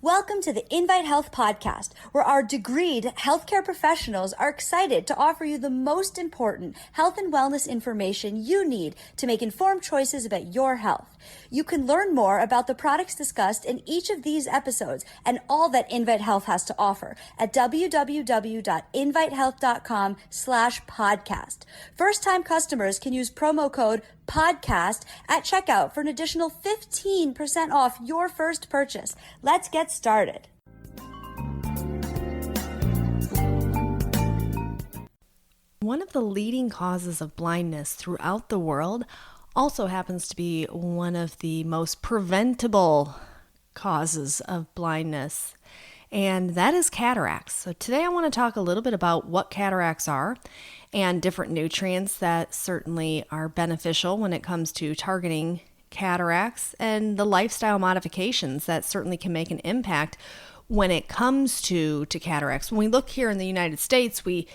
Welcome to the Invite Health podcast, where our degreed healthcare professionals are excited to offer you the most important health and wellness information you need to make informed choices about your health. You can learn more about the products discussed in each of these episodes and all that Invite Health has to offer at www.invitehealth.com/podcast. First-time customers can use promo code podcast at checkout for an additional 15% off your first purchase. Let's get started. One of the leading causes of blindness throughout the world also happens to be one of the most preventable causes of blindness, and that is cataracts. So today I want to talk a little bit about what cataracts are and different nutrients that certainly are beneficial when it comes to targeting cataracts, and the lifestyle modifications that certainly can make an impact when it comes to cataracts. When we look here in the United States, we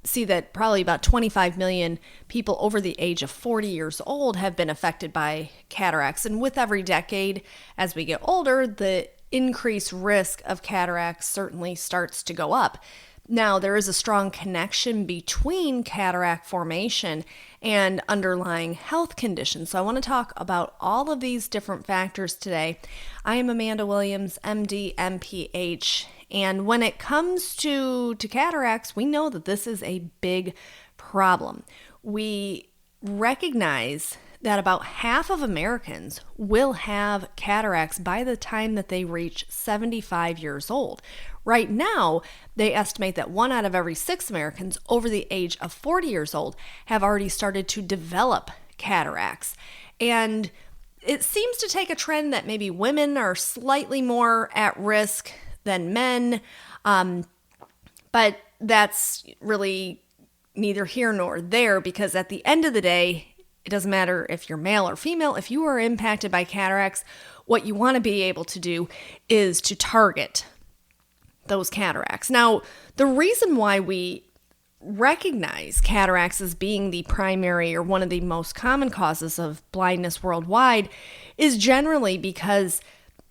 see that probably about 25 million people over the age of 40 years old have been affected by cataracts. And with every decade, as we get older, the increased risk of cataracts certainly starts to go up. Now, there is a strong connection between cataract formation and underlying health conditions. So I want to talk about all of these different factors today. I am Amanda Williams, MD, MPH, and when it comes to cataracts, we know that this is a big problem. We recognize that about half of Americans will have cataracts by the time that they reach 75 years old. Right now, they estimate that 1 out of every 6 Americans over the age of 40 years old have already started to develop cataracts. And it seems to take a trend that maybe women are slightly more at risk than men, but that's really neither here nor there, because at the end of the day, it doesn't matter if you're male or female. If you are impacted by cataracts, what you want to be able to do is to target those cataracts. Now, the reason why we recognize cataracts as being the primary or one of the most common causes of blindness worldwide is generally because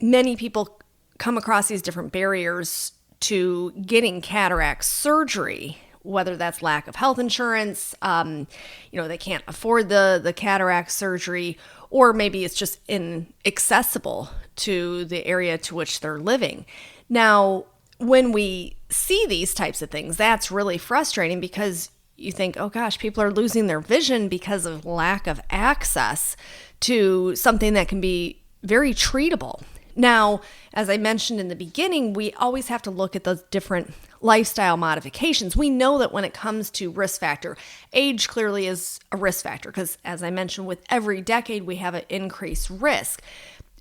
many people come across these different barriers to getting cataract surgery, whether that's lack of health insurance, they can't afford the cataract surgery, or maybe it's just inaccessible to the area to which they're living. Now, when we see these types of things, that's really frustrating because you think, oh gosh, people are losing their vision because of lack of access to something that can be very treatable. Now, as I mentioned in the beginning, we always have to look at those different lifestyle modifications. We know that when it comes to risk factor, age clearly is a risk factor because, as I mentioned, with every decade, we have an increased risk.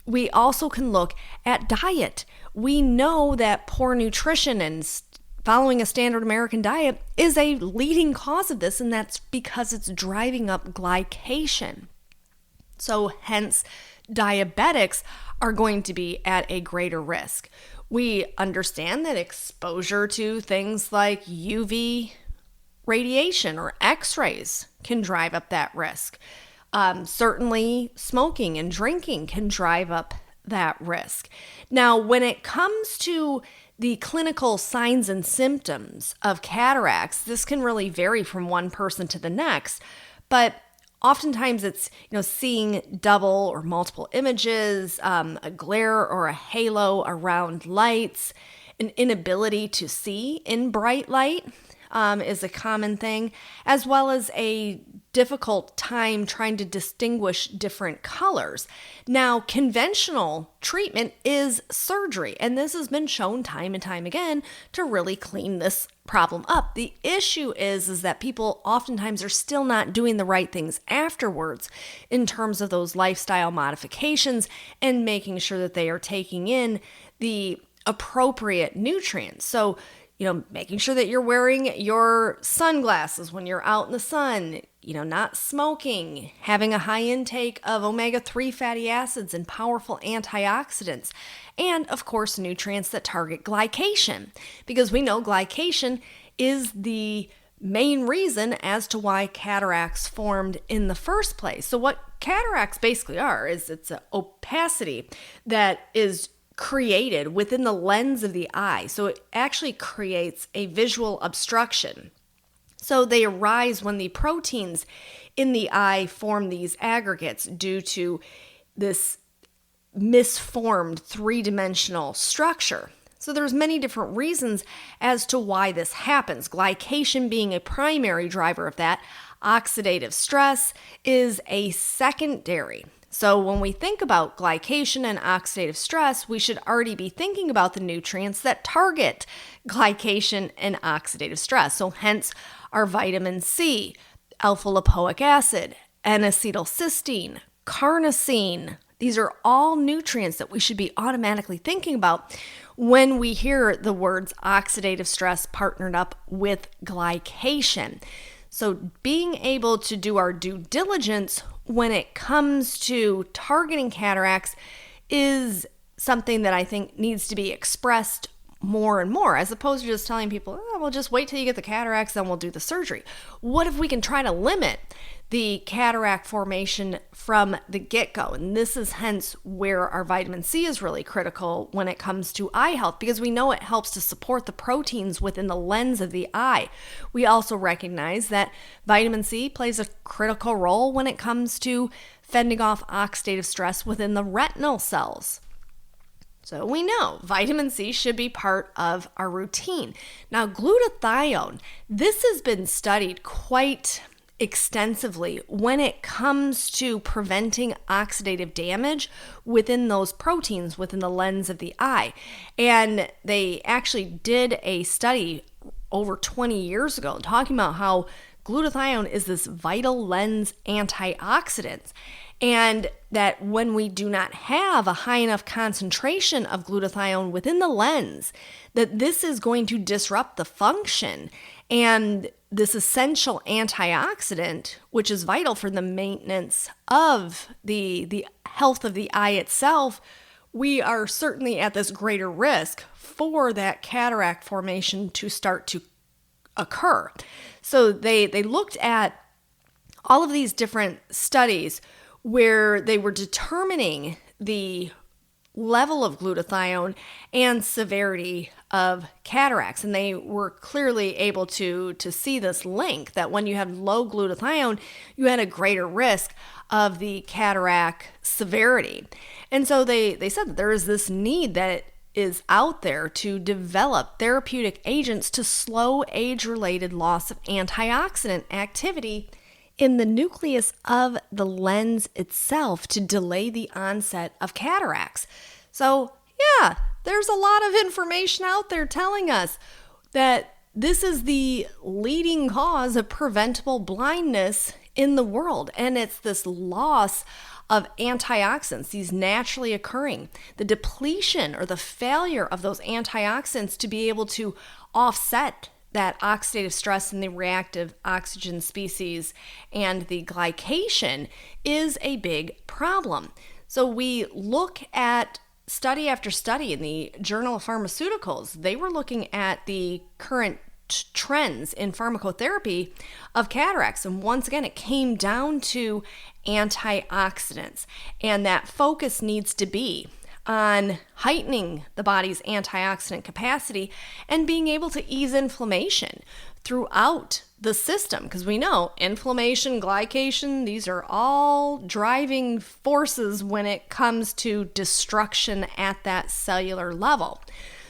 We also can look at diet. We know that poor nutrition and following a standard American diet is a leading cause of this, and that's because it's driving up glycation. So hence, diabetics are going to be at a greater risk. We understand that exposure to things like UV radiation or X-rays can drive up that risk. Certainly, smoking and drinking can drive up that risk. Now, when it comes to the clinical signs and symptoms of cataracts, this can really vary from one person to the next, but oftentimes it's, seeing double or multiple images, a glare or a halo around lights, an inability to see in bright light is a common thing, as well as a difficult time trying to distinguish different colors. Now, conventional treatment is surgery, and this has been shown time and time again to really clean this problem up. The issue is that people oftentimes are still not doing the right things afterwards in terms of those lifestyle modifications and making sure that they are taking in the appropriate nutrients. So, making sure that you're wearing your sunglasses when you're out in the sun, not smoking, having a high intake of omega-3 fatty acids and powerful antioxidants, and of course, nutrients that target glycation, because we know glycation is the main reason as to why cataracts formed in the first place. So what cataracts basically are is it's an opacity that is created within the lens of the eye. So it actually creates a visual obstruction. So they arise when the proteins in the eye form these aggregates due to this misformed three-dimensional structure. So there's many different reasons as to why this happens. Glycation being a primary driver of that. Oxidative stress is a secondary. So when we think about glycation and oxidative stress, we should already be thinking about the nutrients that target glycation and oxidative stress. So hence our vitamin C, alpha-lipoic acid, N-acetylcysteine, carnosine. These are all nutrients that we should be automatically thinking about when we hear the words oxidative stress partnered up with glycation. So being able to do our due diligence when it comes to targeting cataracts is something that I think needs to be expressed more and more, as opposed to just telling people, oh, well, just wait till you get the cataracts, then we'll do the surgery. What if we can try to limit the cataract formation from the get-go? And this is hence where our vitamin C is really critical when it comes to eye health, because we know it helps to support the proteins within the lens of the eye. We also recognize that vitamin C plays a critical role when it comes to fending off oxidative stress within the retinal cells. So we know vitamin C should be part of our routine. Now, glutathione, this has been studied quite extensively when it comes to preventing oxidative damage within those proteins within the lens of the eye. And they actually did a study over 20 years ago talking about how glutathione is this vital lens antioxidant, and that when we do not have a high enough concentration of glutathione within the lens, that this is going to disrupt the function and this essential antioxidant, which is vital for the maintenance of the health of the eye itself. We are certainly at this greater risk for that cataract formation to start to occur. So they looked at all of these different studies where they were determining the level of glutathione and severity of cataracts. And they were clearly able to see this link that when you have low glutathione, you had a greater risk of the cataract severity. And so they said that there is this need that is out there to develop therapeutic agents to slow age-related loss of antioxidant activity in the nucleus of the lens itself to delay the onset of cataracts. So, yeah, there's a lot of information out there telling us that this is the leading cause of preventable blindness in the world. And it's this loss of antioxidants, these naturally occurring, the depletion or the failure of those antioxidants to be able to offset that oxidative stress in the reactive oxygen species and the glycation is a big problem. So we look at study after study in the Journal of Pharmaceuticals. They were looking at the current trends in pharmacotherapy of cataracts. And once again, it came down to antioxidants. And that focus needs to be on heightening the body's antioxidant capacity and being able to ease inflammation throughout the system. Because we know inflammation, glycation, these are all driving forces when it comes to destruction at that cellular level.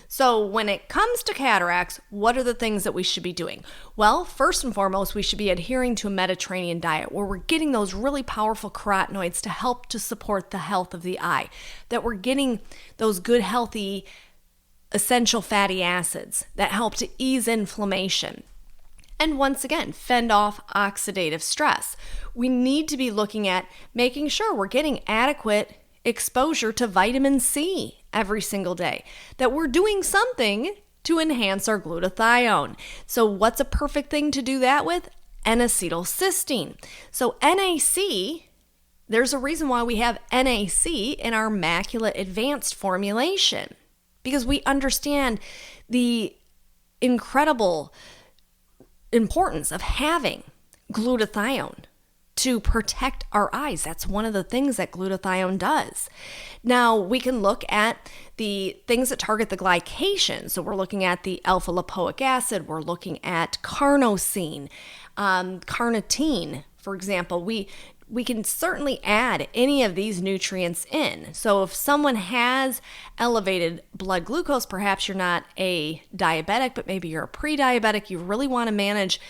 So when it comes to cataracts, what are the things that we should be doing? Well, first and foremost, we should be adhering to a Mediterranean diet where we're getting those really powerful carotenoids to help to support the health of the eye, that we're getting those good, healthy, essential fatty acids that help to ease inflammation. And once again, fend off oxidative stress. We need to be looking at making sure we're getting adequate exposure to vitamin C every single day, that we're doing something to enhance our glutathione. So what's a perfect thing to do that with? N-acetylcysteine. So NAC, there's a reason why we have NAC in our macula advanced formulation, because we understand the incredible importance of having glutathione to protect our eyes. That's one of the things that glutathione does. Now, we can look at the things that target the glycation. So we're looking at the alpha lipoic acid, we're looking at carnosine, carnitine, for example. We can certainly add any of these nutrients in. So if someone has elevated blood glucose, perhaps you're not a diabetic, but maybe you're a pre-diabetic, you really want to manage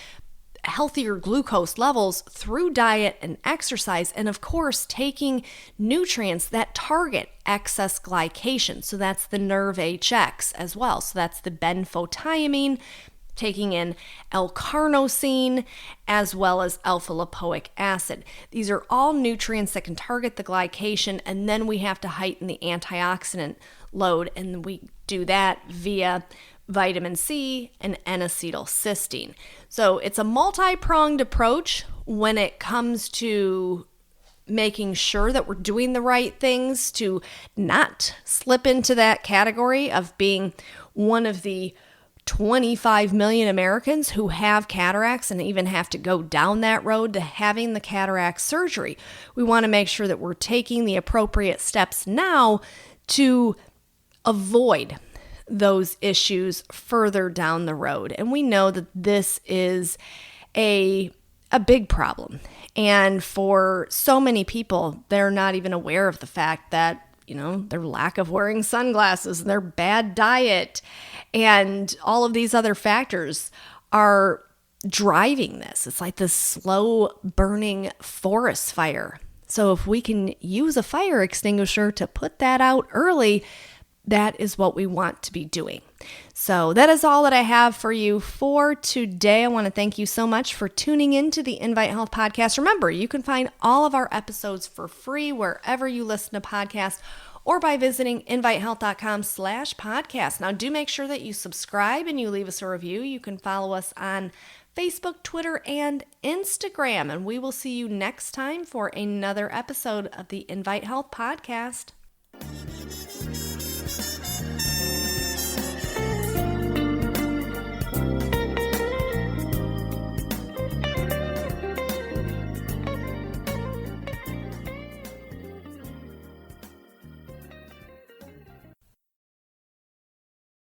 healthier glucose levels through diet and exercise, and of course taking nutrients that target excess glycation. So that's the nerve HX as well. So that's the benfotiamine, taking in L-carnosine, as well as alpha lipoic acid. These are all nutrients that can target the glycation, and then we have to heighten the antioxidant load, and we do that via vitamin C and N-acetylcysteine. So it's a multi-pronged approach when it comes to making sure that we're doing the right things to not slip into that category of being one of the 25 million Americans who have cataracts and even have to go down that road to having the cataract surgery. We want to make sure that we're taking the appropriate steps now to avoid those issues further down the road. And we know that this is a big problem. And for so many people, they're not even aware of the fact that, their lack of wearing sunglasses and their bad diet and all of these other factors are driving this. It's like this slow burning forest fire. So if we can use a fire extinguisher to put that out early, that is what we want to be doing. So that is all that I have for you for today. I want to thank you so much for tuning in to the Invite Health Podcast. Remember, you can find all of our episodes for free wherever you listen to podcasts or by visiting invitehealth.com/podcast. Now, do make sure that you subscribe and you leave us a review. You can follow us on Facebook, Twitter, and Instagram. And we will see you next time for another episode of the Invite Health Podcast.